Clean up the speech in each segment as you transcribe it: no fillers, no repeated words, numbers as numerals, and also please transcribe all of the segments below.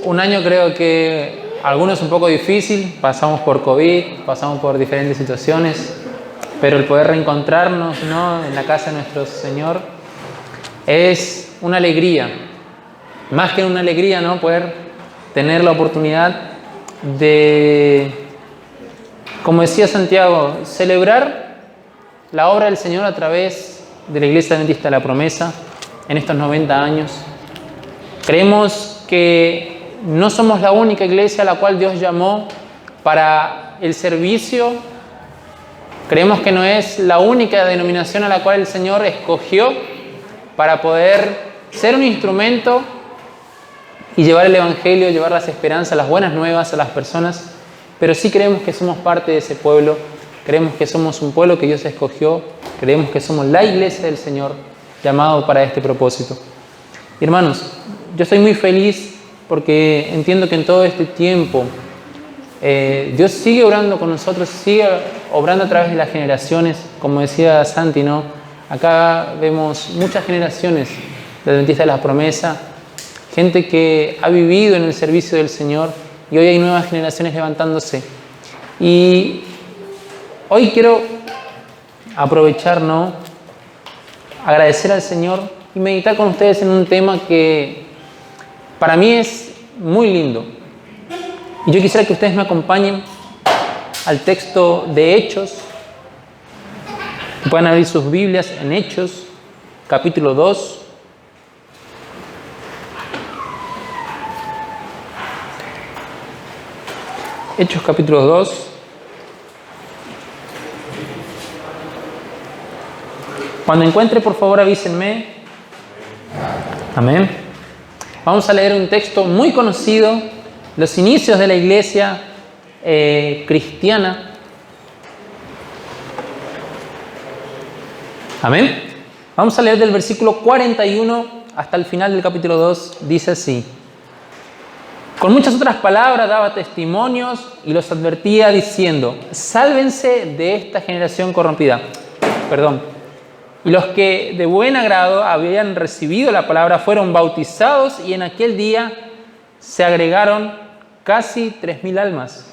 un año creo que algunos un poco difícil, pasamos por COVID, pasamos por diferentes situaciones, pero el poder reencontrarnos, ¿no?, en la casa de nuestro Señor es una alegría, más que una alegría, ¿no?, poder tener la oportunidad de, como decía Santiago, celebrar la obra del Señor a través de la Iglesia Adventista de la Promesa en estos 90 años. Creemos que no somos la única iglesia a la cual Dios llamó para el servicio. Creemos que no es la única denominación a la cual el Señor escogió para poder ser un instrumento y llevar el Evangelio, llevar las esperanzas, las buenas nuevas a las personas. Pero sí creemos que somos parte de ese pueblo. Creemos que somos un pueblo que Dios escogió. Creemos que somos la iglesia del Señor llamado para este propósito. Hermanos, yo estoy muy feliz porque entiendo que en todo este tiempo Dios sigue obrando con nosotros, sigue obrando a través de las generaciones. Como decía Santi, ¿no?, acá vemos muchas generaciones de Adventistas de la Promesa, gente que ha vivido en el servicio del Señor, y hoy hay nuevas generaciones levantándose. Y hoy quiero aprovechar, ¿no?, agradecer al Señor y meditar con ustedes en un tema que para mí es muy lindo. Y yo quisiera que ustedes me acompañen al texto de Hechos. Pueden abrir sus Biblias en Hechos, capítulo 2. Hechos, capítulo 2. Cuando encuentre, por favor, avísenme. Amén. Vamos a leer un texto muy conocido, los inicios de la iglesia cristiana. Amén. Vamos a leer del versículo 41 hasta el final del capítulo 2. Dice así: con muchas otras palabras daba testimonios y los advertía diciendo: sálvense de esta generación corrompida. Y los que de buen agrado habían recibido la palabra fueron bautizados, y en aquel día se agregaron casi 3.000 almas.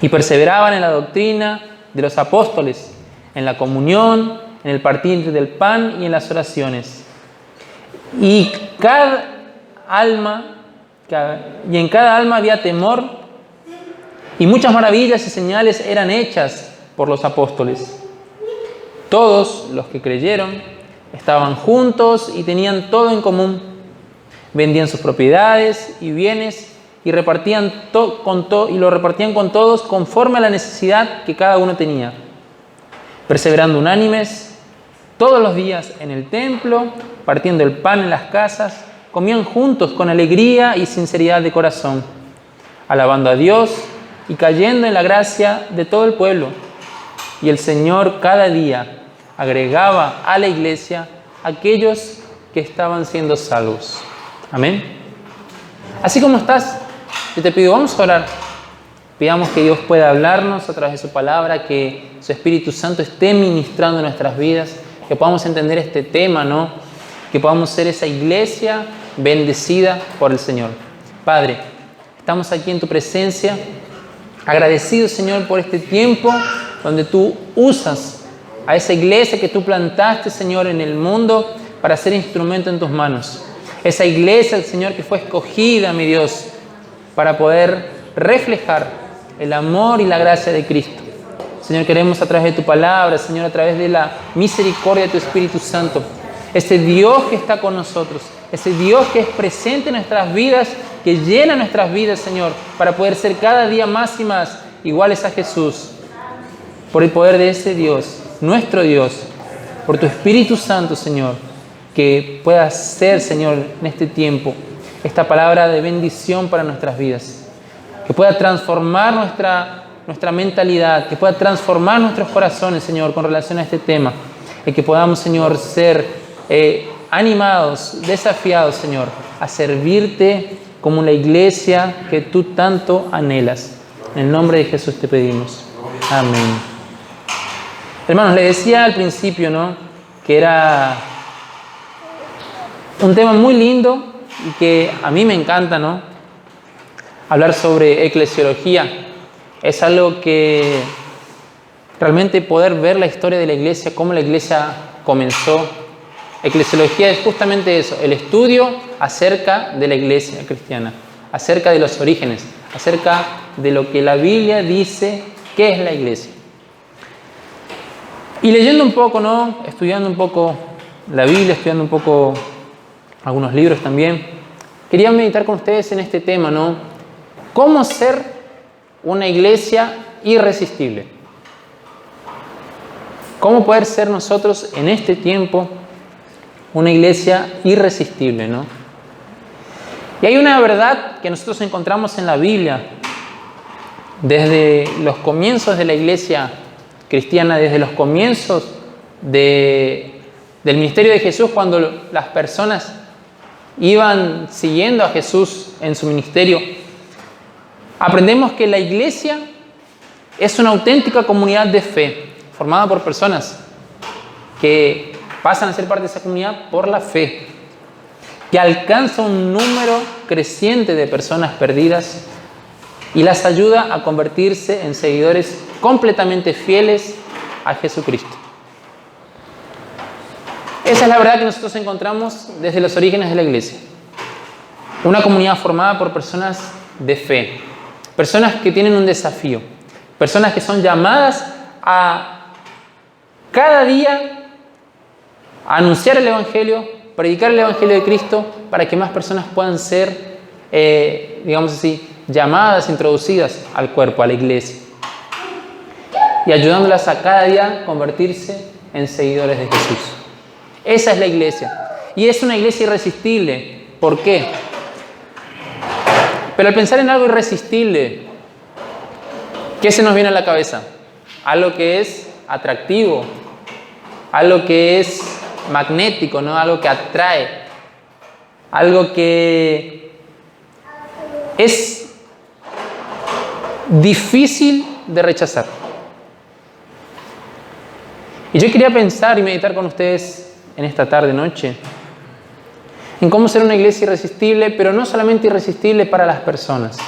Y perseveraban en la doctrina de los apóstoles, en la comunión, en el partir del pan y en las oraciones. Y en cada alma había temor, y muchas maravillas y señales eran hechas por los apóstoles. Todos los que creyeron estaban juntos y tenían todo en común. Vendían sus propiedades y bienes y lo repartían con todos conforme a la necesidad que cada uno tenía. Perseverando unánimes todos los días en el templo, partiendo el pan en las casas, comían juntos con alegría y sinceridad de corazón, alabando a Dios y cayendo en la gracia de todo el pueblo. Y el Señor cada día agregaba a la iglesia aquellos que estaban siendo salvos. Amén. Así como estás, yo te pido, vamos a orar. Pidamos que Dios pueda hablarnos a través de su palabra, que su Espíritu Santo esté ministrando en nuestras vidas, que podamos entender este tema, ¿no?, que podamos ser esa iglesia bendecida por el Señor. Padre, estamos aquí en tu presencia, agradecidos, Señor, por este tiempo donde tú usas a esa iglesia que tú plantaste, Señor, en el mundo para ser instrumento en tus manos. Esa iglesia, Señor, que fue escogida, mi Dios, para poder reflejar el amor y la gracia de Cristo. Señor, queremos a través de tu palabra, Señor, a través de la misericordia de tu Espíritu Santo, ese Dios que está con nosotros, ese Dios que es presente en nuestras vidas, que llena nuestras vidas, Señor, para poder ser cada día más y más iguales a Jesús. Por el poder de ese Dios, nuestro Dios, por tu Espíritu Santo, Señor, que pueda ser, Señor, en este tiempo, esta palabra de bendición para nuestras vidas, que pueda transformar nuestra mentalidad, que pueda transformar nuestros corazones, Señor, con relación a este tema, y que podamos, Señor, ser animados, desafiados, Señor, a servirte como la iglesia que tú tanto anhelas. En el nombre de Jesús te pedimos. Amén. Hermanos, les decía al principio, ¿no?, que era un tema muy lindo, y que a mí me encanta, ¿no? Hablar sobre eclesiología. Es algo que realmente poder ver la historia de la iglesia, cómo la iglesia comenzó. Eclesiología es justamente eso, el estudio acerca de la iglesia cristiana, acerca de los orígenes, acerca de lo que la Biblia dice que es la iglesia. Y leyendo un poco, ¿no? Estudiando un poco la Biblia, estudiando un poco algunos libros también, quería meditar con ustedes en este tema, ¿no? ¿Cómo ser una iglesia irresistible? ¿Cómo poder ser nosotros en este tiempo una iglesia irresistible, ¿no? Y hay una verdad que nosotros encontramos en la Biblia desde los comienzos de la iglesia cristiana, desde los comienzos del ministerio de Jesús, cuando las personas iban siguiendo a Jesús en su ministerio. Aprendemos que la iglesia es una auténtica comunidad de fe, formada por personas que pasan a ser parte de esa comunidad por la fe, que alcanza un número creciente de personas perdidas y las ayuda a convertirse en seguidores completamente fieles a Jesucristo. Esa es la verdad que nosotros encontramos desde los orígenes de la iglesia. Una comunidad formada por personas de fe, personas que tienen un desafío, personas que son llamadas a cada día a anunciar el Evangelio, predicar el Evangelio de Cristo para que más personas puedan ser, digamos así, llamadas, introducidas al cuerpo, a la iglesia. Y ayudándolas a cada día convertirse en seguidores de Jesús. Esa es la iglesia. Y es una iglesia irresistible. ¿Por qué? Pero al pensar en algo irresistible, ¿qué se nos viene a la cabeza? Algo que es atractivo, algo que es magnético, ¿no? Algo que atrae, algo que es difícil de rechazar. Y yo quería pensar y meditar con ustedes en esta tarde, noche, en cómo ser una iglesia irresistible, pero no solamente irresistible para las personas,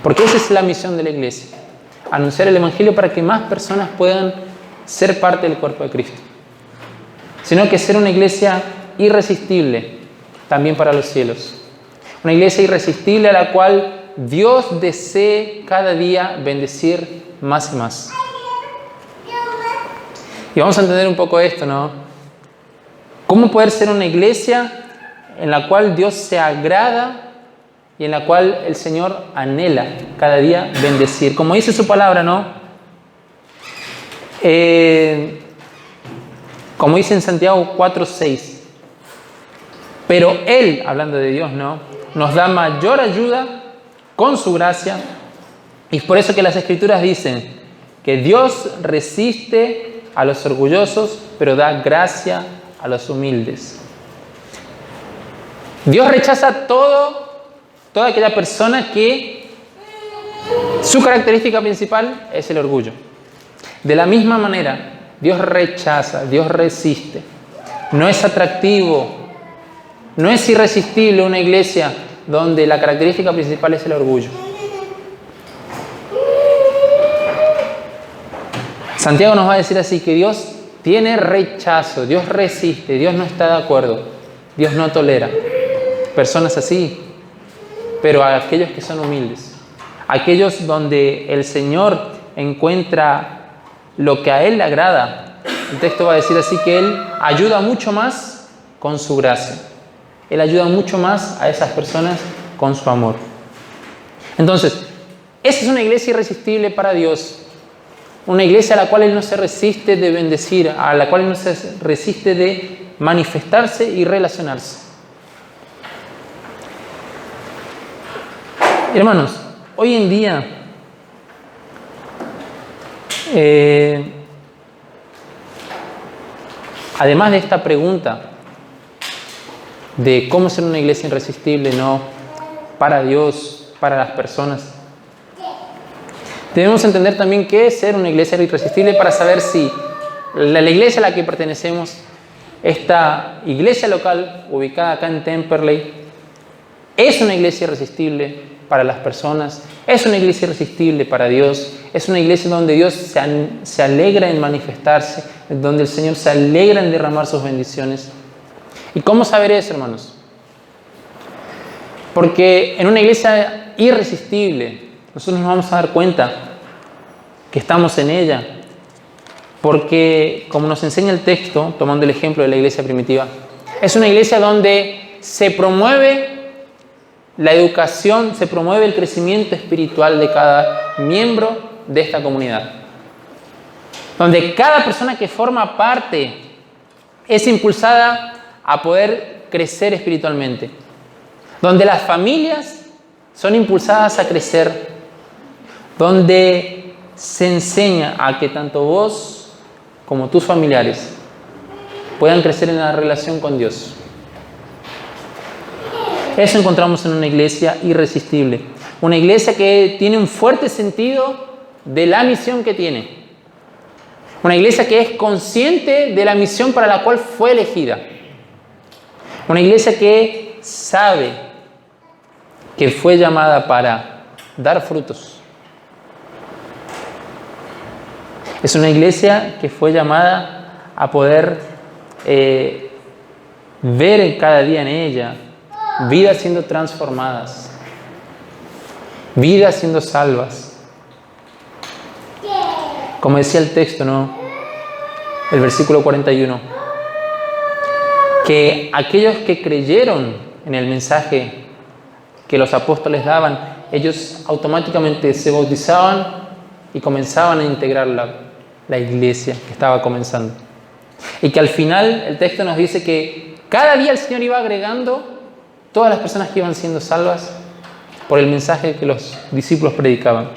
porque esa es la misión de la iglesia, anunciar el Evangelio para que más personas puedan ser parte del cuerpo de Cristo, sino que ser una iglesia irresistible también para los cielos, una iglesia irresistible a la cual Dios desee cada día bendecir más y más. Y vamos a entender un poco esto, ¿no? ¿Cómo poder ser una iglesia en la cual Dios se agrada y en la cual el Señor anhela cada día bendecir? Como dice su palabra, ¿no? Como dice en Santiago 4:6. Pero Él, hablando de Dios, ¿no? Nos da mayor ayuda con su gracia. Y es por eso que las Escrituras dicen que Dios resiste a los orgullosos, pero da gracia a los humildes. Dios rechaza toda aquella persona que su característica principal es el orgullo. De la misma manera, Dios rechaza, Dios resiste. No es atractivo, no es irresistible una iglesia donde la característica principal es el orgullo. Santiago nos va a decir así que Dios tiene rechazo, Dios resiste, Dios no está de acuerdo, Dios no tolera personas así, pero a aquellos que son humildes, aquellos donde el Señor encuentra lo que a Él le agrada. El texto va a decir así que Él ayuda mucho más con su gracia, Él ayuda mucho más a esas personas con su amor. Entonces, esa es una iglesia irresistible para Dios. Una iglesia a la cual Él no se resiste de bendecir, a la cual Él no se resiste de manifestarse y relacionarse. Hermanos, hoy en día, además de esta pregunta de cómo ser una iglesia irresistible, no para Dios, para las personas, debemos entender también qué es ser una iglesia irresistible para saber si la iglesia a la que pertenecemos esta iglesia local, ubicada acá en Temperley, es una iglesia irresistible para las personas, es una iglesia irresistible para Dios, es una iglesia donde Dios se alegra en manifestarse, donde el Señor se alegra en derramar sus bendiciones. ¿Y cómo saber eso, hermanos? Porque en una iglesia irresistible, nosotros nos vamos a dar cuenta que estamos en ella. Porque, como nos enseña el texto, tomando el ejemplo de la iglesia primitiva, es una iglesia donde se promueve la educación, se promueve el crecimiento espiritual de cada miembro de esta comunidad. Donde cada persona que forma parte es impulsada a poder crecer espiritualmente. Donde las familias son impulsadas a crecer. Donde se enseña a que tanto vos como tus familiares puedan crecer en la relación con Dios. Eso encontramos en una iglesia irresistible. Una iglesia que tiene un fuerte sentido de la misión que tiene. Una iglesia que es consciente de la misión para la cual fue elegida. Una iglesia que sabe que fue llamada para dar frutos. Es una iglesia que fue llamada a poder ver cada día en ella vidas siendo transformadas, vidas siendo salvas. Como decía el texto, ¿no? El versículo 41, que aquellos que creyeron en el mensaje que los apóstoles daban, ellos automáticamente se bautizaban y comenzaban a integrar la iglesia que estaba comenzando. Y que al final el texto nos dice que cada día el Señor iba agregando todas las personas que iban siendo salvas por el mensaje que los discípulos predicaban.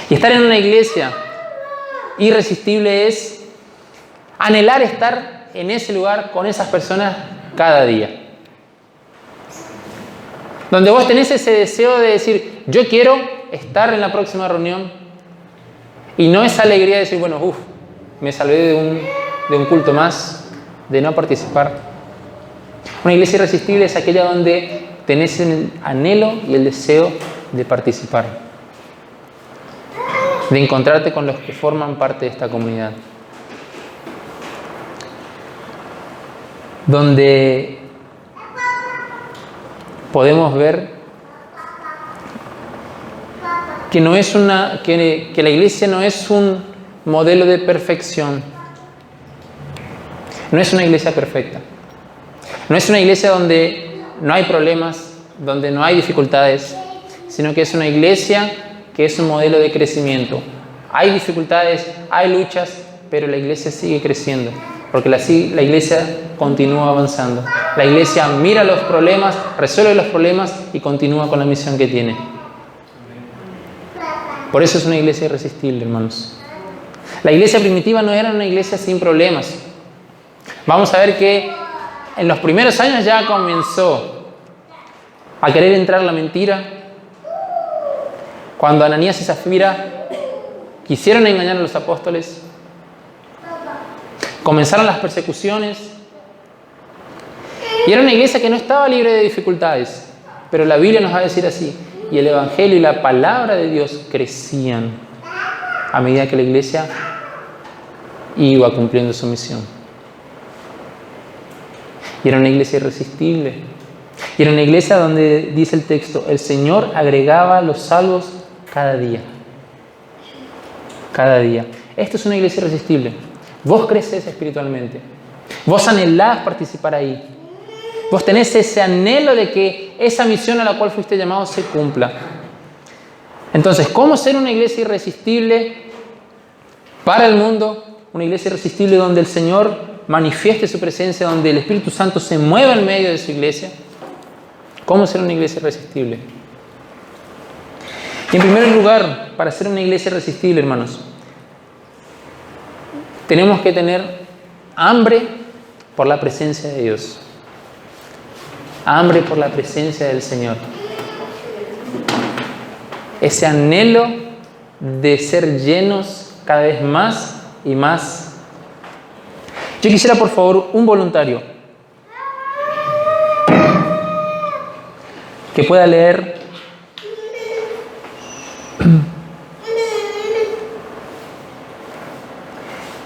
Y estar en una iglesia irresistible es anhelar estar en ese lugar con esas personas cada día. Donde vos tenés ese deseo de decir, yo quiero estar en la próxima reunión. Y no esa alegría de decir, bueno, me salvé de un culto más, de no participar. Una iglesia irresistible es aquella donde tenés el anhelo y el deseo de participar, de encontrarte con los que forman parte de esta comunidad. Donde podemos ver que la iglesia no es un modelo de perfección. No es una iglesia perfecta. No es una iglesia donde no hay problemas, donde no hay dificultades, sino que es una iglesia que es un modelo de crecimiento. Hay dificultades, hay luchas, pero la iglesia sigue creciendo, porque la iglesia continúa avanzando. La iglesia mira los problemas, resuelve los problemas y continúa con la misión que tiene. Por eso es una iglesia irresistible, hermanos. La iglesia primitiva no era una iglesia sin problemas. Vamos a ver que en los primeros años ya comenzó a querer entrar la mentira. Cuando Ananías y Zafira quisieron engañar a los apóstoles, comenzaron las persecuciones. Y era una iglesia que no estaba libre de dificultades, pero la Biblia nos va a decir así: y el Evangelio y la palabra de Dios crecían a medida que la iglesia iba cumpliendo su misión. Y era una iglesia irresistible. Y era una iglesia donde, dice el texto, el Señor agregaba los salvos cada día. Cada día. Esto es una iglesia irresistible. Vos creces espiritualmente. Vos anhelás participar ahí. Vos tenés ese anhelo de que esa misión a la cual fuiste llamado se cumpla. Entonces, ¿cómo ser una iglesia irresistible para el mundo? Una iglesia irresistible donde el Señor manifieste su presencia, donde el Espíritu Santo se mueva en medio de su iglesia. ¿Cómo ser una iglesia irresistible? Y en primer lugar, para ser una iglesia irresistible, hermanos, tenemos que tener hambre por la presencia de Dios. Hambre por la presencia del Señor. Ese anhelo de ser llenos cada vez más y más. Yo quisiera, por favor, un voluntario que pueda leer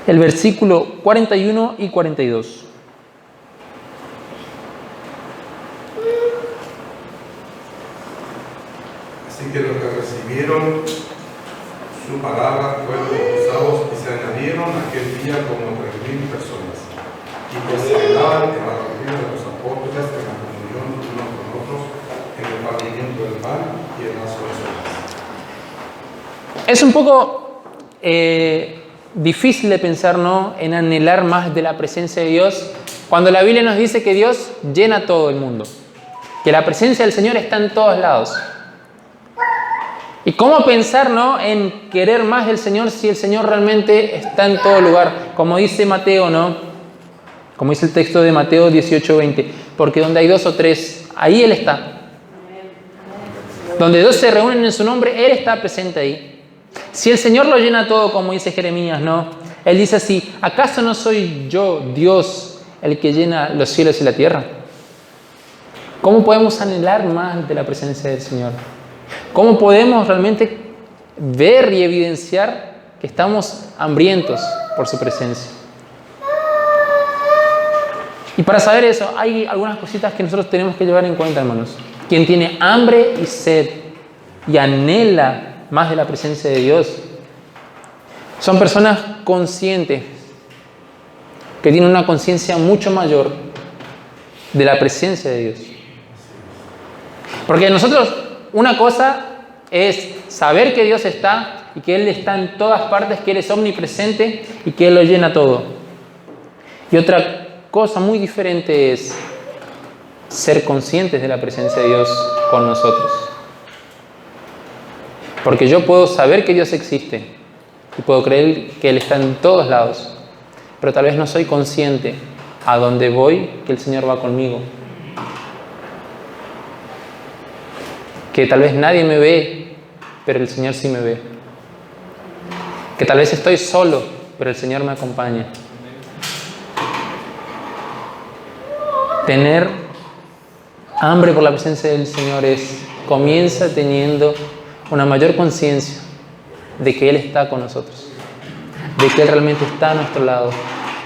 el versículo 41 y 42. Así que los que recibieron su palabra fueron bautizados y se añadieron aquel día como 3.000 personas. Y perseveraban en la doctrina de los apóstoles, en la comunión unos con otros, en el partimiento del pan y en las oraciones. Es un poco difícil de pensar, ¿no?, en anhelar más de la presencia de Dios cuando la Biblia nos dice que Dios llena todo el mundo, que la presencia del Señor está en todos lados. ¿Y cómo pensar, ¿no?, en querer más del Señor si el Señor realmente está en todo lugar? Como dice Mateo, ¿no? Como dice el texto de Mateo 18:20. Porque donde hay 2 o 3, ahí Él está. Donde 2 se reúnen en su nombre, Él está presente ahí. Si el Señor lo llena todo, como dice Jeremías, ¿no? Él dice así: ¿acaso no soy yo, Dios, el que llena los cielos y la tierra? ¿Cómo podemos anhelar más de la presencia del Señor? ¿Cómo podemos realmente ver y evidenciar que estamos hambrientos por su presencia? Y para saber eso, hay algunas cositas que nosotros tenemos que llevar en cuenta, hermanos. Quien tiene hambre y sed y anhela más de la presencia de Dios, son personas conscientes, que tienen una conciencia mucho mayor de la presencia de Dios. Porque nosotros, una cosa es saber que Dios está y que Él está en todas partes, que Él es omnipresente y que Él lo llena todo. Y otra cosa muy diferente es ser conscientes de la presencia de Dios con nosotros. Porque yo puedo saber que Dios existe y puedo creer que Él está en todos lados, pero tal vez no soy consciente a dónde voy que el Señor va conmigo. Que tal vez nadie me ve, pero el Señor sí me ve. Que tal vez estoy solo, pero el Señor me acompaña. Tener hambre por la presencia del Señor comienza teniendo una mayor conciencia de que Él está con nosotros, de que Él realmente está a nuestro lado.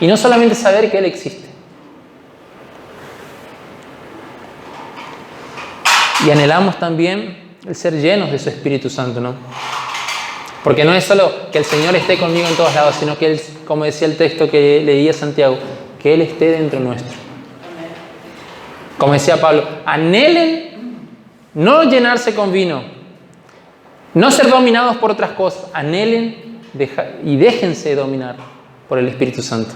Y no solamente saber que Él existe. Y anhelamos también el ser llenos de su Espíritu Santo, ¿no? Porque no es solo que el Señor esté conmigo en todos lados, sino que Él, como decía el texto que leía Santiago, que Él esté dentro nuestro. Como decía Pablo, anhelen no llenarse con vino, no ser dominados por otras cosas, anhelen y déjense dominar por el Espíritu Santo.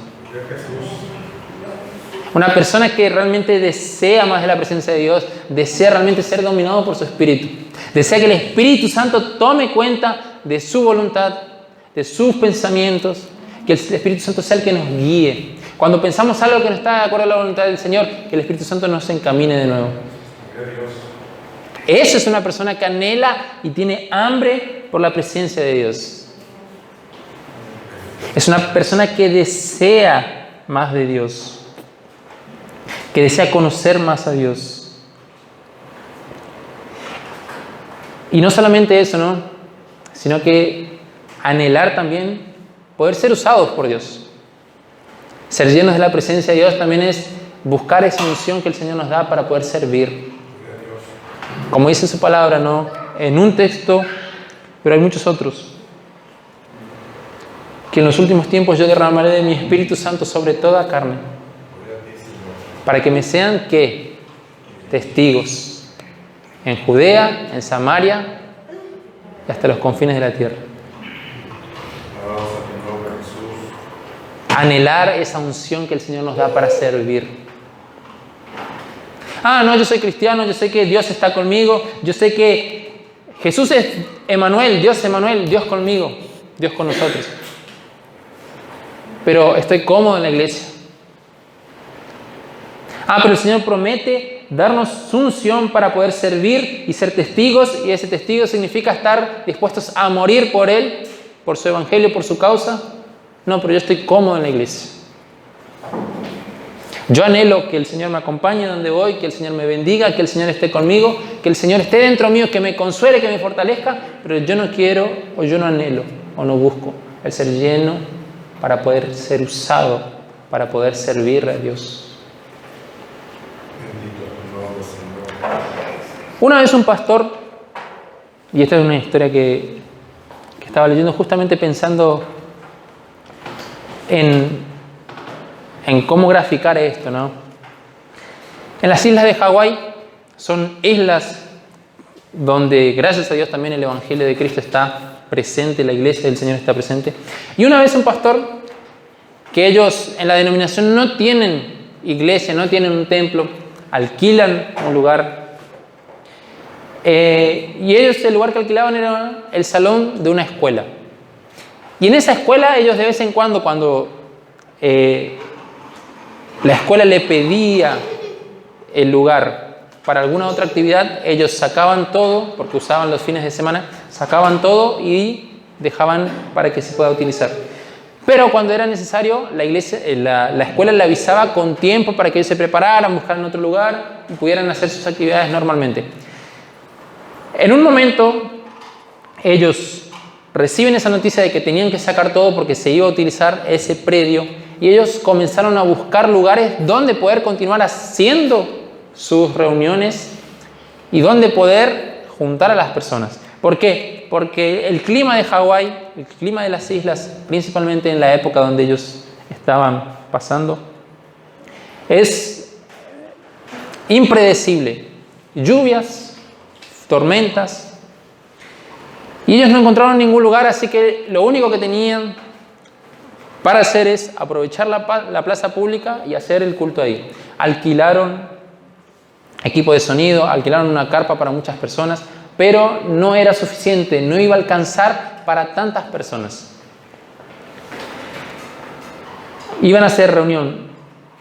Una persona que realmente desea más de la presencia de Dios, desea realmente ser dominado por su Espíritu, desea que el Espíritu Santo tome cuenta de su voluntad, de sus pensamientos, que el Espíritu Santo sea el que nos guíe. Cuando pensamos algo que no está de acuerdo a la voluntad del Señor, que el Espíritu Santo nos encamine de nuevo. Esa es una persona que anhela y tiene hambre por la presencia de Dios. Es una persona que desea más de Dios, que desea conocer más a Dios. Y no solamente eso, ¿no?, sino que anhelar también poder ser usados por Dios. Ser llenos de la presencia de Dios también es buscar esa unción que el Señor nos da para poder servir. Como dice su palabra, ¿no?, en un texto, pero hay muchos otros. Que en los últimos tiempos yo derramaré de mi Espíritu Santo sobre toda carne, para que me sean, ¿qué?, testigos en Judea, en Samaria y hasta los confines de la tierra. Anhelar esa unción que el Señor nos da para servir. No, yo soy cristiano, yo sé que Dios está conmigo, yo sé que Jesús es Emmanuel, Dios conmigo, Dios con nosotros. Pero estoy cómodo en la iglesia. Pero el Señor promete darnos su unción para poder servir y ser testigos, y ese testigo significa estar dispuestos a morir por Él, por su evangelio, por su causa. No, pero yo estoy cómodo en la iglesia. Yo anhelo que el Señor me acompañe donde voy, que el Señor me bendiga, que el Señor esté conmigo, que el Señor esté dentro mío, que me consuele, que me fortalezca, pero yo no quiero, o yo no anhelo, o no busco el ser lleno para poder ser usado, para poder servir a Dios. Una vez un pastor, y esta es una historia que estaba leyendo justamente pensando en cómo graficar esto, ¿no? En las islas de Hawái son islas donde, gracias a Dios, también el Evangelio de Cristo está presente, la iglesia del Señor está presente. Y una vez un pastor, que ellos en la denominación no tienen iglesia, no tienen un templo, alquilan un lugar. Y ellos, el lugar que alquilaban era el salón de una escuela. Y en esa escuela ellos de vez en cuando la escuela le pedía el lugar para alguna otra actividad, ellos sacaban todo, porque usaban los fines de semana, sacaban todo y dejaban para que se pueda utilizar. Pero cuando era necesario, la escuela le avisaba con tiempo para que ellos se prepararan, buscaran otro lugar y pudieran hacer sus actividades normalmente. En un momento, ellos reciben esa noticia de que tenían que sacar todo porque se iba a utilizar ese predio, y ellos comenzaron a buscar lugares donde poder continuar haciendo sus reuniones y donde poder juntar a las personas. ¿Por qué? Porque el clima de Hawái, el clima de las islas, principalmente en la época donde ellos estaban pasando, es impredecible. Lluvias, tormentas, y ellos no encontraron ningún lugar, así que lo único que tenían para hacer es aprovechar la plaza pública y hacer el culto ahí. Alquilaron equipo de sonido, alquilaron una carpa para muchas personas, pero no era suficiente, no iba a alcanzar para tantas personas. Iban a hacer reunión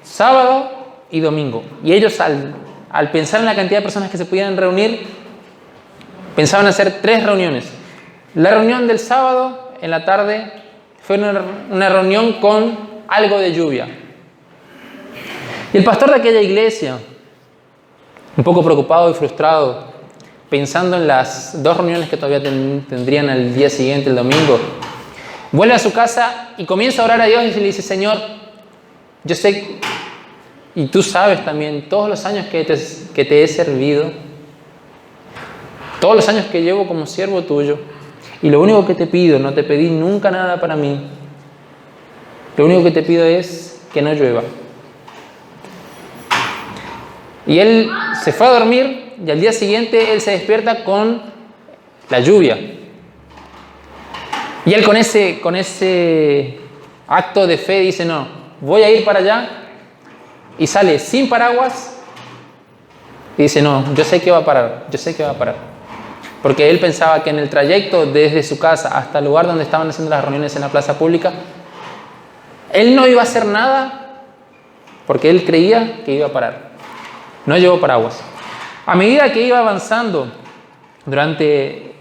sábado y domingo, y ellos al pensar en la cantidad de personas que se pudieran reunir, pensaban hacer 3 reuniones. La reunión del sábado en la tarde fue una reunión con algo de lluvia. Y el pastor de aquella iglesia, un poco preocupado y frustrado, pensando en las 2 reuniones que todavía tendrían al día siguiente, el domingo, vuelve a su casa y comienza a orar a Dios y le dice: Señor, yo sé, y tú sabes también, todos los años que te he servido, todos los años que llevo como siervo tuyo, y lo único que te pido, no te pedí nunca nada para mí, lo único que te pido es que no llueva. Y él se fue a dormir y al día siguiente él se despierta con la lluvia. Y él con ese acto de fe dice: no, voy a ir para allá, y sale sin paraguas y dice: no, yo sé que va a parar, yo sé que va a parar. Porque él pensaba que en el trayecto desde su casa hasta el lugar donde estaban haciendo las reuniones en la plaza pública, él no iba a hacer nada porque él creía que iba a parar. No llevó paraguas. A medida que iba avanzando durante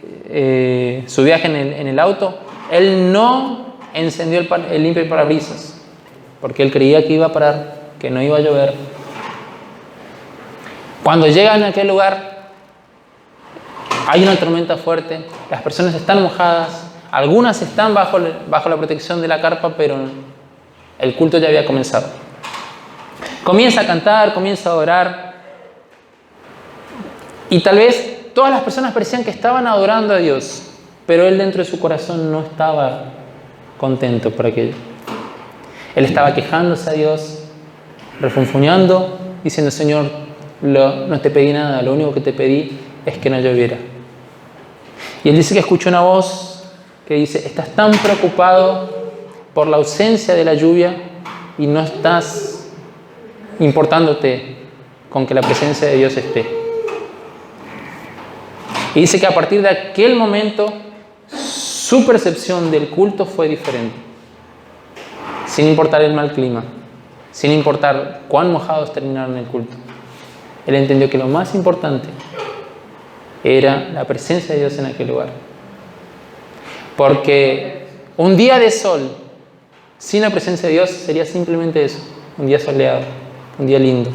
su viaje en el auto, él no encendió el limpiaparabrisas porque él creía que iba a parar, que no iba a llover. Cuando llegan a aquel lugar, hay una tormenta fuerte, las personas están mojadas, algunas están bajo la protección de la carpa, pero el culto ya había comenzado. Comienza a cantar, comienza a orar, y tal vez todas las personas parecían que estaban adorando a Dios, pero él dentro de su corazón no estaba contento por aquello. Él estaba quejándose a Dios, refunfuñando, diciendo: Señor, no te pedí nada, lo único que te pedí es que no lloviera. Y él dice que escuchó una voz que dice: estás tan preocupado por la ausencia de la lluvia y no estás importándote con que la presencia de Dios esté. Y dice que a partir de aquel momento su percepción del culto fue diferente. Sin importar el mal clima, sin importar cuán mojados terminaron el culto, él entendió que lo más importante era la presencia de Dios en aquel lugar. Porque un día de sol sin la presencia de Dios sería simplemente eso, un día soleado, un día lindo.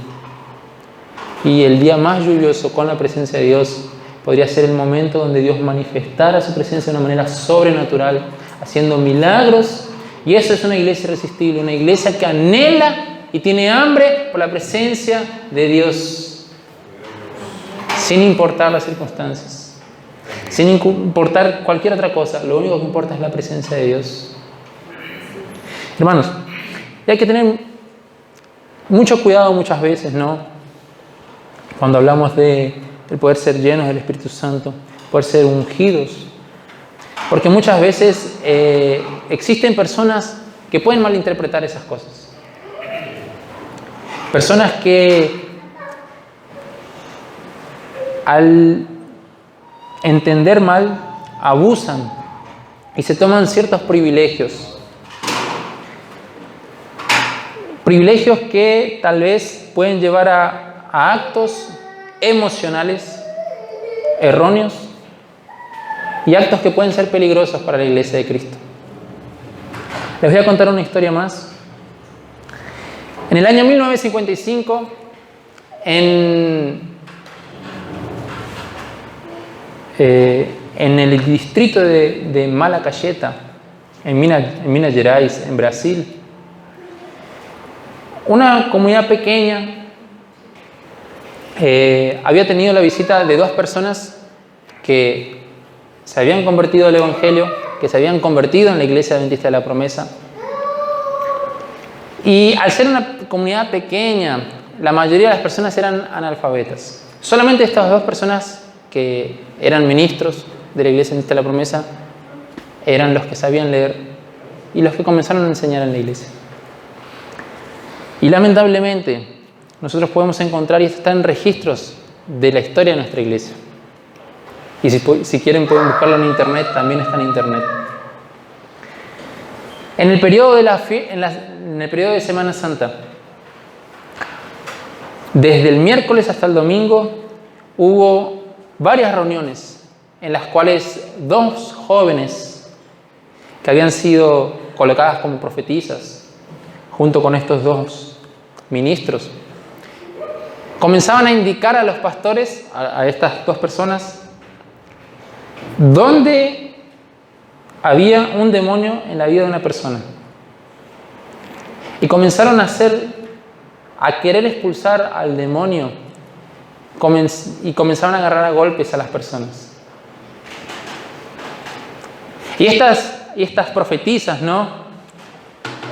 Y el día más lluvioso con la presencia de Dios podría ser el momento donde Dios manifestara su presencia de una manera sobrenatural, haciendo milagros. Y eso es una iglesia irresistible, una iglesia que anhela y tiene hambre por la presencia de Dios, sin importar las circunstancias, sin importar cualquier otra cosa. Lo único que importa es la presencia de Dios. Hermanos, y hay que tener mucho cuidado muchas veces, ¿no? Cuando hablamos de poder ser llenos del Espíritu Santo, poder ser ungidos. Porque muchas veces existen personas que pueden malinterpretar esas cosas. Personas que al entender mal abusan y se toman ciertos privilegios. Privilegios que tal vez pueden llevar a actos emocionales erróneos y actos que pueden ser peligrosos para la iglesia de Cristo. Les voy a contar una historia más. En el año 1955, en el distrito de Malacayeta, en Minas Gerais, en Brasil, una comunidad pequeña había tenido la visita de dos personas que se habían convertido al Evangelio, que se habían convertido en la Iglesia Adventista de la Promesa. Y al ser una comunidad pequeña, la mayoría de las personas eran analfabetas. Solamente estas dos personas que eran ministros de la Iglesia Adventista de la Promesa eran los que sabían leer y los que comenzaron a enseñar en la iglesia. Y lamentablemente, nosotros podemos encontrar, y esto está en registros de la historia de nuestra iglesia. Y si quieren pueden buscarlo en internet, también está en internet. En el periodo de Semana Santa, desde el miércoles hasta el domingo, hubo varias reuniones en las cuales dos jóvenes que habían sido colocadas como profetisas, junto con estos dos ministros, comenzaban a indicar a los pastores, a estas dos personas, dónde había un demonio en la vida de una persona. Y comenzaron a querer expulsar al demonio y comenzaron a agarrar a golpes a las personas. Y estas profetisas, ¿no?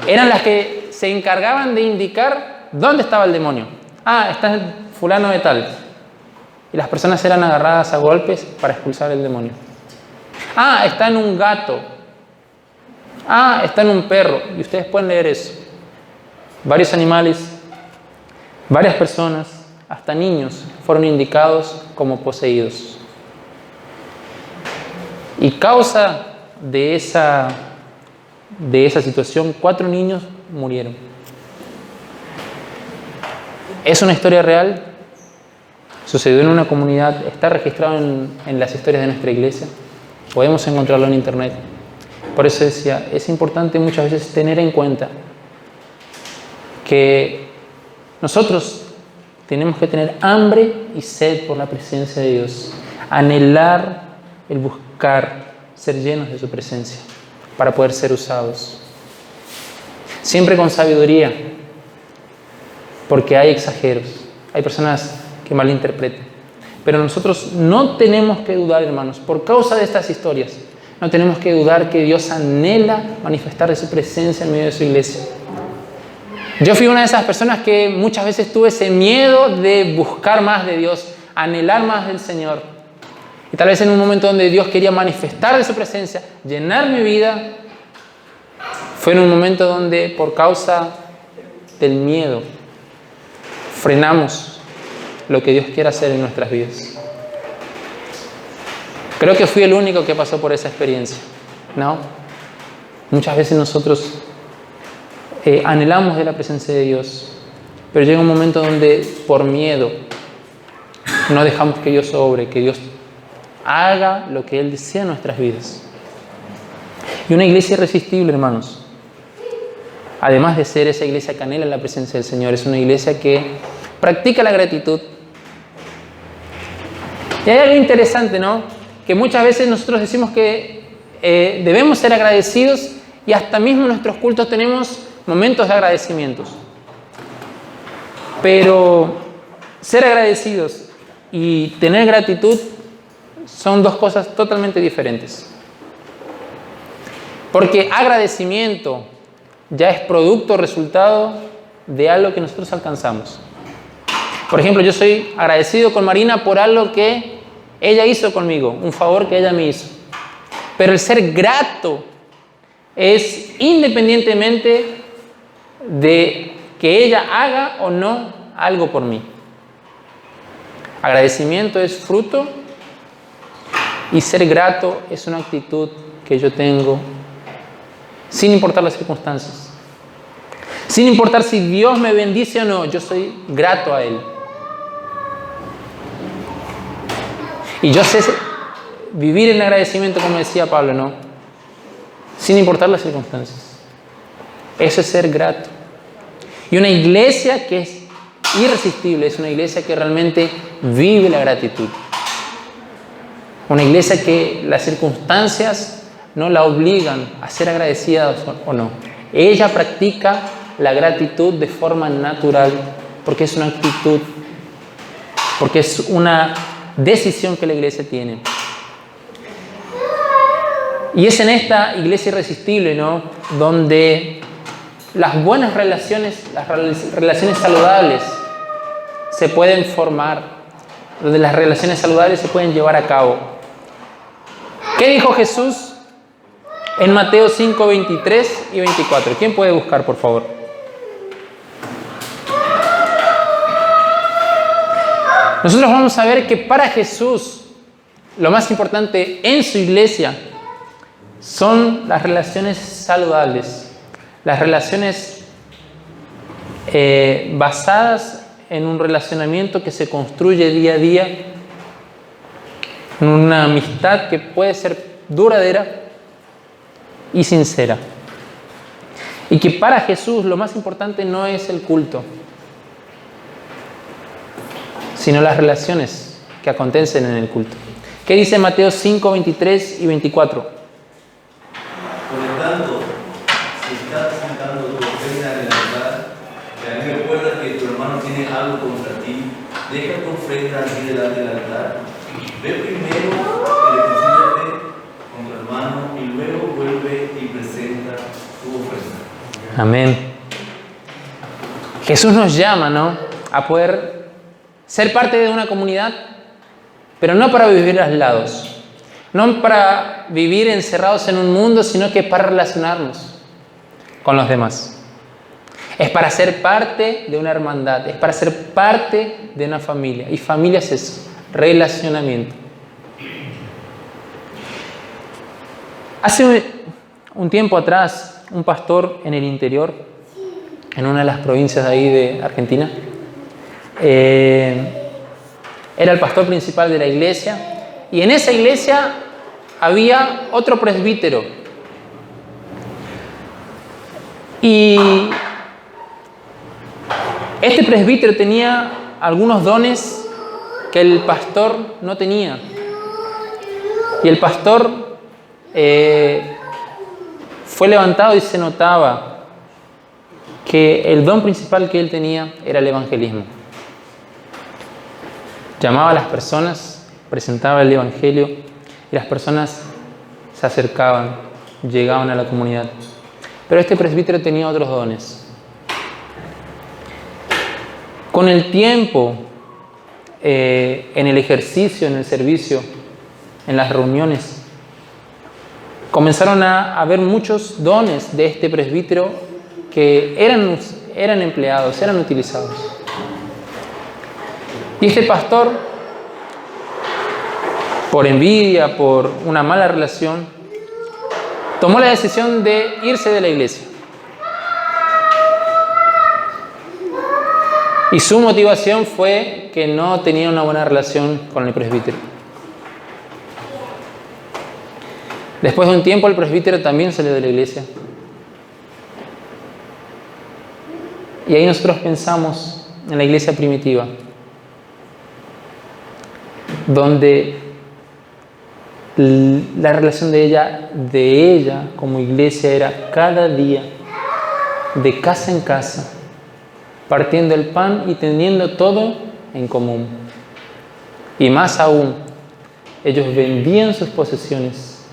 Eran las que se encargaban de indicar dónde estaba el demonio. Ah, está el fulano de tal. Y las personas eran agarradas a golpes para expulsar el demonio. Ah, está en un gato. Ah, está en un perro. Y ustedes pueden leer eso. Varios animales, varias personas, hasta niños, fueron indicados como poseídos. Y causa de esa situación, 4 niños murieron. Es una historia real, sucedió en una comunidad, está registrado en las historias de nuestra iglesia, podemos encontrarlo en internet. Por eso decía, es importante muchas veces tener en cuenta que nosotros tenemos que tener hambre y sed por la presencia de Dios, anhelar el buscar ser llenos de su presencia para poder ser usados. Siempre con sabiduría, porque hay exageros, hay personas que malinterpretan. Pero nosotros no tenemos que dudar, hermanos, por causa de estas historias, no tenemos que dudar que Dios anhela manifestar de su presencia en medio de su iglesia. Yo fui una de esas personas que muchas veces tuve ese miedo de buscar más de Dios, anhelar más del Señor. Y tal vez en un momento donde Dios quería manifestar de su presencia, llenar mi vida, fue en un momento donde por causa del miedo frenamos lo que Dios quiere hacer en nuestras vidas. Creo que fui el único que pasó por esa experiencia, ¿no? Muchas veces nosotros anhelamos de la presencia de Dios, pero llega un momento donde por miedo no dejamos que Dios obre, que Dios haga lo que Él desea en nuestras vidas. Y una iglesia irresistible, hermanos, además de ser esa iglesia que anhela la presencia del Señor, es una iglesia que practica la gratitud. Y hay algo interesante, ¿no? Que muchas veces nosotros decimos que debemos ser agradecidos y hasta mismo en nuestros cultos tenemos momentos de agradecimientos. Pero ser agradecidos y tener gratitud son dos cosas totalmente diferentes. Porque agradecimiento ya es producto, resultado de algo que nosotros alcanzamos. Por ejemplo, yo soy agradecido con Marina por algo que ella hizo conmigo, un favor que ella me hizo. Pero el ser grato es independientemente de que ella haga o no algo por mí. Agradecimiento es fruto y ser grato es una actitud que yo tengo sin importar las circunstancias. Sin importar si Dios me bendice o no, yo soy grato a Él. Y yo sé vivir en agradecimiento, como decía Pablo, ¿no? Sin importar las circunstancias. Eso es ser grato. Y una iglesia que es irresistible, es una iglesia que realmente vive la gratitud. Una iglesia que las circunstancias no la obligan a ser agradecida o no. Ella practica la gratitud de forma natural, porque es una actitud, porque es una decisión que la iglesia tiene. Y es en esta iglesia irresistible, ¿no?, donde las buenas relaciones, las relaciones saludables se pueden formar, donde las relaciones saludables se pueden llevar a cabo. ¿Qué dijo Jesús en Mateo 5, 23 y 24? ¿Quién puede buscar, por favor? Nosotros vamos a ver que para Jesús lo más importante en su iglesia son las relaciones saludables, las relaciones basadas en un relacionamiento que se construye día a día, en una amistad que puede ser duradera y sincera. Y que para Jesús lo más importante no es el culto, sino las relaciones que acontecen en el culto. ¿Qué dice Mateo 5, 23 y 24? Por lo tanto, si estás sentando tu ofrenda en el altar, y recuerda que tu hermano tiene algo contra ti, deja tu ofrenda allí delante del altar, ve primero y reconcíliate con tu hermano y luego vuelve y presenta tu ofrenda. Amén. Jesús nos llama, ¿no?, a poder ser parte de una comunidad, pero no para vivir aislados, no para vivir encerrados en un mundo, sino que para relacionarnos con los demás. Es para ser parte de una hermandad, es para ser parte de una familia. Y familia es eso, relacionamiento. Hace un tiempo atrás, un pastor en el interior, en una de las provincias de ahí de Argentina, era el pastor principal de la iglesia, y en esa iglesia había otro presbítero. Y este presbítero tenía algunos dones que el pastor no tenía. Y el pastor fue levantado y se notaba que el don principal que él tenía era el evangelismo. Llamaba a las personas, presentaba el evangelio y las personas se acercaban, llegaban a la comunidad. Pero este presbítero tenía otros dones. Con el tiempo, en el ejercicio, en el servicio, en las reuniones, comenzaron a haber muchos dones de este presbítero que eran empleados, eran utilizados. Y este pastor, por envidia, por una mala relación, tomó la decisión de irse de la iglesia. Y su motivación fue que no tenía una buena relación con el presbítero. Después de un tiempo, el presbítero también salió de la iglesia. Y ahí nosotros pensamos en la iglesia primitiva, donde la relación de ella como iglesia era cada día, de casa en casa, partiendo el pan y teniendo todo en común. Y más aún, ellos vendían sus posesiones,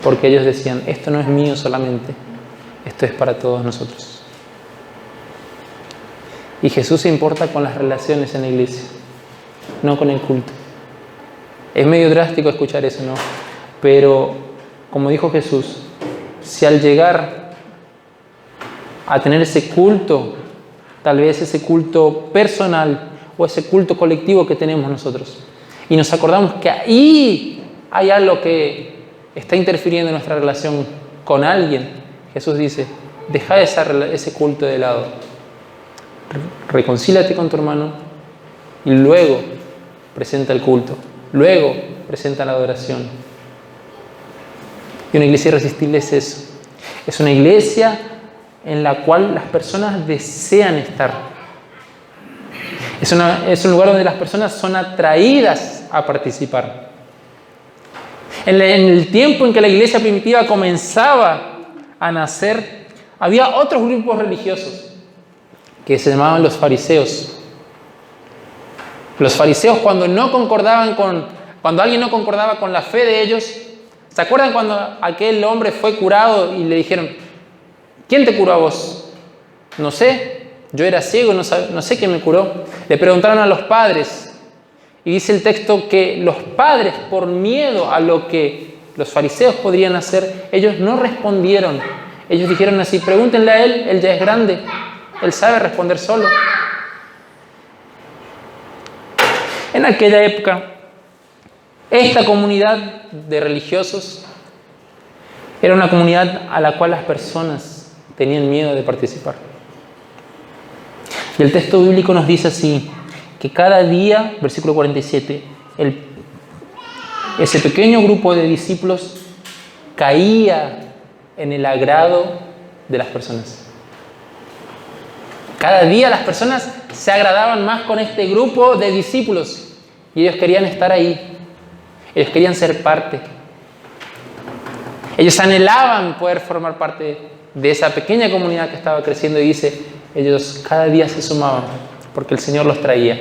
porque ellos decían, esto no es mío solamente, esto es para todos nosotros. Y Jesús se importa con las relaciones en la iglesia, no con el culto. Es medio drástico escuchar eso, ¿no? Pero, como dijo Jesús, si al llegar a tener ese culto, tal vez ese culto personal o ese culto colectivo que tenemos nosotros, y nos acordamos que ahí hay algo que está interfiriendo en nuestra relación con alguien, Jesús dice, deja ese culto de lado, reconcíliate con tu hermano y luego presenta el culto, luego presenta la adoración. Y una iglesia irresistible es eso, es una iglesia en la cual las personas desean estar. Es un lugar donde las personas son atraídas a participar. En el tiempo en que la iglesia primitiva comenzaba a nacer, había otros grupos religiosos que se llamaban los fariseos. Los fariseos, cuando alguien no concordaba con la fe de ellos, ¿se acuerdan cuando aquel hombre fue curado y le dijeron, ¿quién te curó a vos? No sé, yo era ciego, no sé quién me curó. Le preguntaron a los padres y dice el texto que los padres, por miedo a lo que los fariseos podrían hacer, ellos no respondieron. Ellos dijeron así, pregúntenle a él ya es grande, él sabe responder solo. En aquella época, esta comunidad de religiosos era una comunidad a la cual las personas tenían miedo de participar. Y el texto bíblico nos dice así, que cada día, versículo 47, ese pequeño grupo de discípulos caía en el agrado de las personas. Cada día las personas se agradaban más con este grupo de discípulos y ellos querían estar ahí, ellos querían ser parte. Ellos anhelaban poder formar parte de esa pequeña comunidad que estaba creciendo y dice, ellos cada día se sumaban porque el Señor los traía.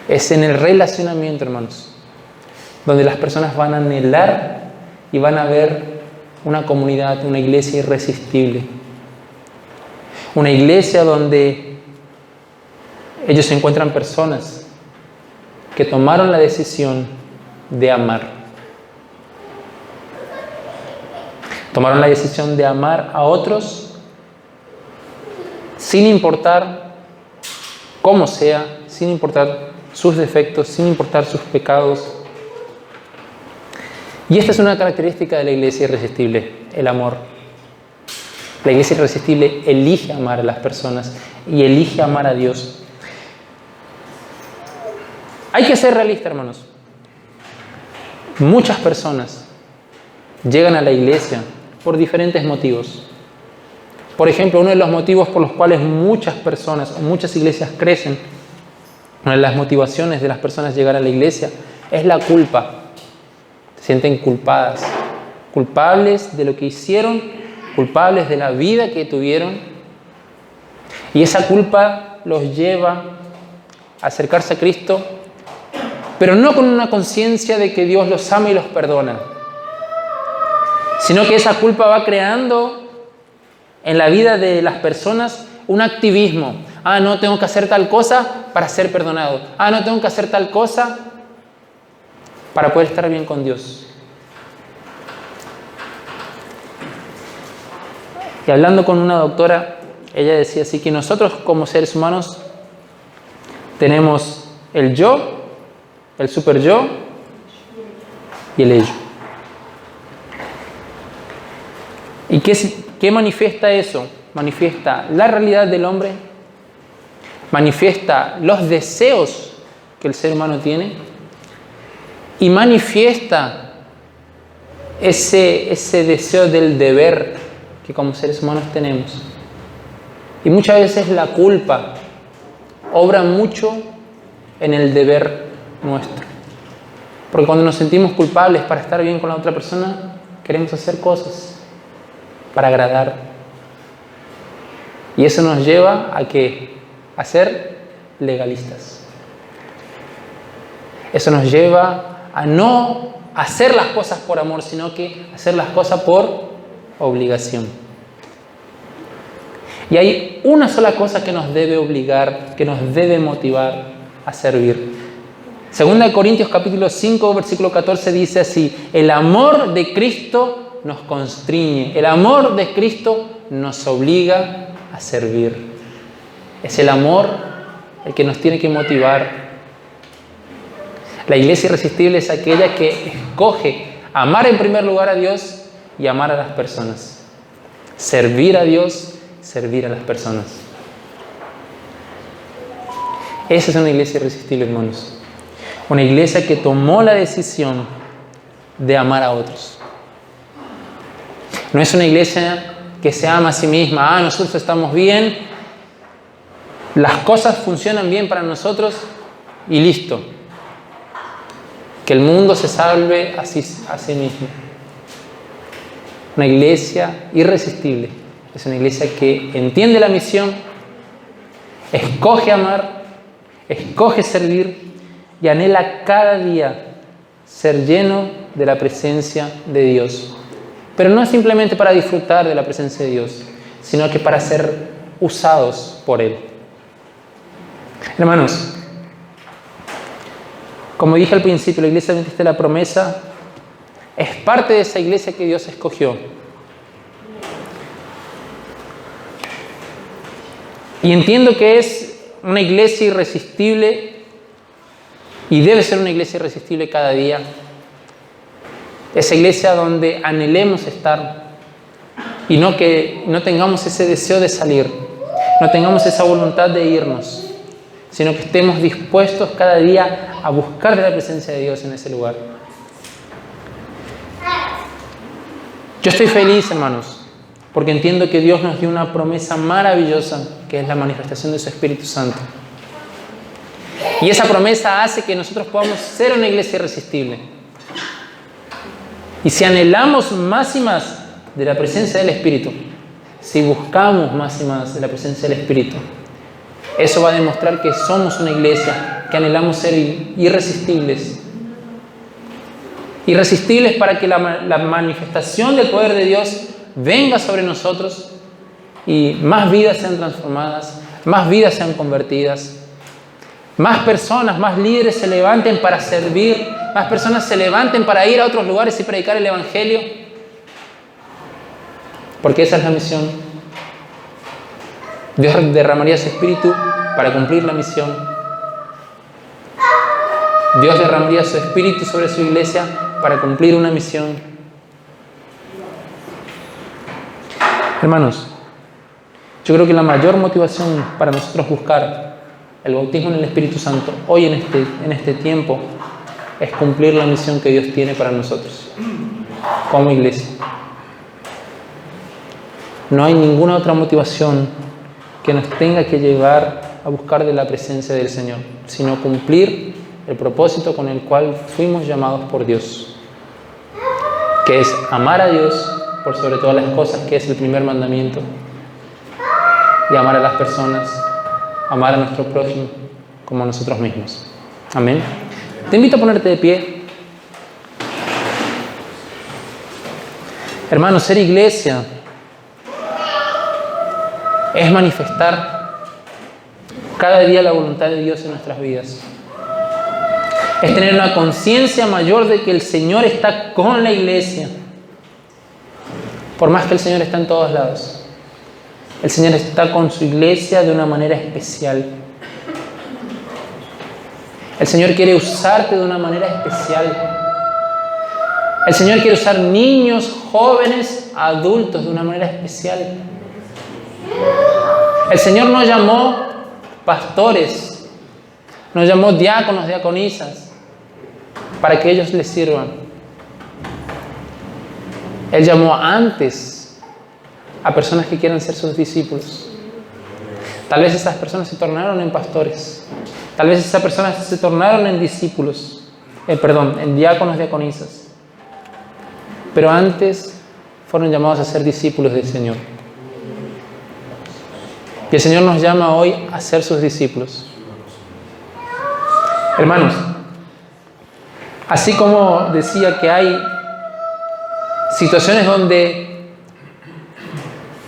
Es en el relacionamiento, hermanos, donde las personas van a anhelar y van a ver una comunidad, una iglesia irresistible. Una iglesia donde ellos encuentran personas que tomaron la decisión de amar. Tomaron la decisión de amar a otros sin importar cómo sea, sin importar sus defectos, sin importar sus pecados. Y esta es una característica de la iglesia irresistible, el amor. La iglesia irresistible elige amar a las personas y elige amar a Dios. Hay que ser realista, hermanos. Muchas personas llegan a la iglesia por diferentes motivos. Por ejemplo, uno de los motivos por los cuales muchas personas, muchas iglesias crecen, una de las motivaciones de las personas llegar a la iglesia es la culpa. Se sienten culpadas, culpables de lo que hicieron, culpables de la vida que tuvieron. Y esa culpa los lleva a acercarse a Cristo, pero no con una conciencia de que Dios los ama y los perdona, sino que esa culpa va creando en la vida de las personas un activismo. No, tengo que hacer tal cosa para ser perdonado. No, tengo que hacer tal cosa para poder estar bien con Dios. Y hablando con una doctora, ella decía así que nosotros como seres humanos tenemos el yo, el super yo y el ello. ¿Y qué manifiesta eso? Manifiesta la realidad del hombre, manifiesta los deseos que el ser humano tiene y manifiesta ese deseo del deber que como seres humanos tenemos. Y muchas veces la culpa obra mucho en el deber nuestro. Porque cuando nos sentimos culpables para estar bien con la otra persona, queremos hacer cosas para agradar. Y eso nos lleva a ¿qué? A ser legalistas. Eso nos lleva a no hacer las cosas por amor, sino que hacer las cosas por obligación. Y hay una sola cosa que nos debe obligar, que nos debe motivar a servir. 2 Corintios capítulo 5, versículo 14 dice así: el amor de Cristo nos constriñe, el amor de Cristo nos obliga a servir. Es el amor el que nos tiene que motivar. La iglesia irresistible es aquella que escoge amar en primer lugar a Dios y amar a las personas. Servir a Dios, servir a las personas. Esa es una iglesia irresistible, hermanos. Una iglesia que tomó la decisión de amar a otros. No es una iglesia que se ama a sí misma. Nosotros estamos bien, las cosas funcionan bien para nosotros y listo. Que el mundo se salve a sí mismo. Una iglesia irresistible es una iglesia que entiende la misión, escoge amar, escoge servir y anhela cada día ser lleno de la presencia de Dios. Pero no simplemente para disfrutar de la presencia de Dios, sino que para ser usados por Él. Hermanos, como dije al principio, la iglesia adventista de la promesa es parte de esa iglesia que Dios escogió. Y entiendo que es una iglesia irresistible y debe ser una iglesia irresistible cada día. Esa iglesia donde anhelemos estar y no que no tengamos ese deseo de salir, no tengamos esa voluntad de irnos, sino que estemos dispuestos cada día a buscar de la presencia de Dios en ese lugar. Yo estoy feliz, hermanos, porque entiendo que Dios nos dio una promesa maravillosa, que es la manifestación de su Espíritu Santo. Y esa promesa hace que nosotros podamos ser una iglesia irresistible. Y si anhelamos más y más de la presencia del Espíritu, si buscamos más y más de la presencia del Espíritu, eso va a demostrar que somos una iglesia que anhelamos ser irresistibles. Irresistibles para que la manifestación del poder de Dios venga sobre nosotros y más vidas sean transformadas, más vidas sean convertidas, más personas, más líderes se levanten para servir, más personas se levanten para ir a otros lugares y predicar el Evangelio, porque esa es la misión. Dios derramaría su Espíritu para cumplir la misión. Dios derramaría su Espíritu sobre su iglesia para cumplir una misión. Hermanos, yo creo que la mayor motivación para nosotros buscar el bautismo en el Espíritu Santo hoy en este tiempo es cumplir la misión que Dios tiene para nosotros como iglesia. No hay ninguna otra motivación que nos tenga que llevar a buscar de la presencia del Señor, sino cumplir el propósito con el cual fuimos llamados por Dios, que es amar a Dios por sobre todas las cosas, que es el primer mandamiento, y amar a las personas, amar a nuestro prójimo como a nosotros mismos. Amén. Te invito a ponerte de pie. Hermanos, ser iglesia es manifestar cada día la voluntad de Dios en nuestras vidas. Es tener una conciencia mayor de que el Señor está con la iglesia. Por más que el Señor está en todos lados, el Señor está con su iglesia de una manera especial. El Señor quiere usarte de una manera especial. El Señor quiere usar niños, jóvenes, adultos de una manera especial. El Señor no llamó pastores, nos llamó diáconos, diaconisas, para que ellos les sirvan. Él llamó antes a personas que quieran ser sus discípulos. Tal vez esas personas se tornaron en pastores. Tal vez esas personas se tornaron en discípulos. En diáconos, diaconisas. Pero antes fueron llamados a ser discípulos del Señor. Y el Señor nos llama hoy a ser sus discípulos. Hermanos, así como decía que hay situaciones donde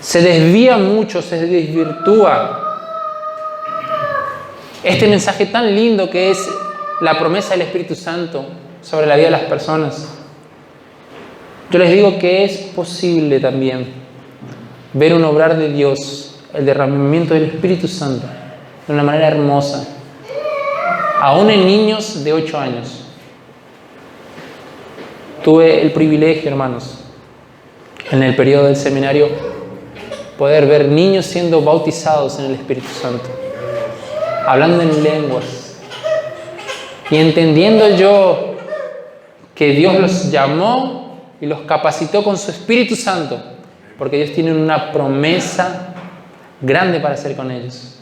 se desvía mucho, se desvirtúa este mensaje tan lindo que es la promesa del Espíritu Santo sobre la vida de las personas, yo les digo que es posible también ver un obrar de Dios, el derramamiento del Espíritu Santo, de una manera hermosa, aún en niños de 8 años. Tuve el privilegio, hermanos, en el periodo del seminario, poder ver niños siendo bautizados en el Espíritu Santo, hablando en lenguas, y entendiendo yo que Dios los llamó y los capacitó con su Espíritu Santo, porque Dios tiene una promesa grande para hacer con ellos.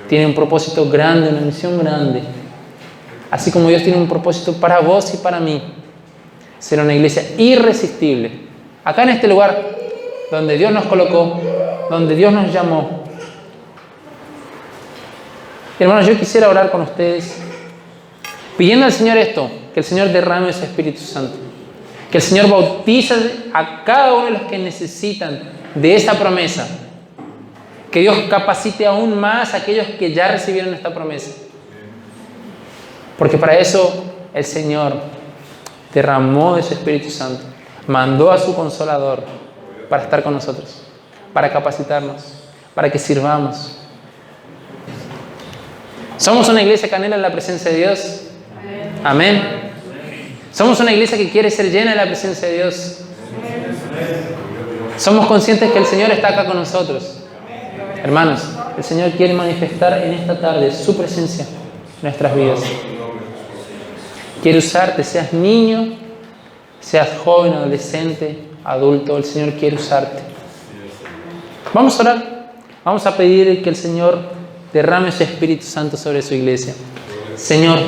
Tiene un propósito grande, una misión grande. Así como Dios tiene un propósito para vos y para mí, ser una iglesia irresistible. Acá en este lugar, donde Dios nos colocó, donde Dios nos llamó. Hermanos, yo quisiera orar con ustedes, pidiendo al Señor esto, que el Señor derrame ese Espíritu Santo, que el Señor bautice a cada uno de los que necesitan de esta promesa, que Dios capacite aún más a aquellos que ya recibieron esta promesa, porque para eso el Señor derramó de su Espíritu Santo, mandó a su Consolador para estar con nosotros, para capacitarnos, para que sirvamos. ¿Somos una iglesia que anhela la presencia de Dios? Amén. ¿Somos una iglesia que quiere ser llena de la presencia de Dios? ¿Somos conscientes que el Señor está acá con nosotros? Hermanos, el Señor quiere manifestar en esta tarde su presencia en nuestras vidas. Quiere usarte, seas niño, seas joven, adolescente, adulto, el Señor quiere usarte. Vamos a orar, vamos a pedir que el Señor derrame su Espíritu Santo sobre su iglesia. Señor,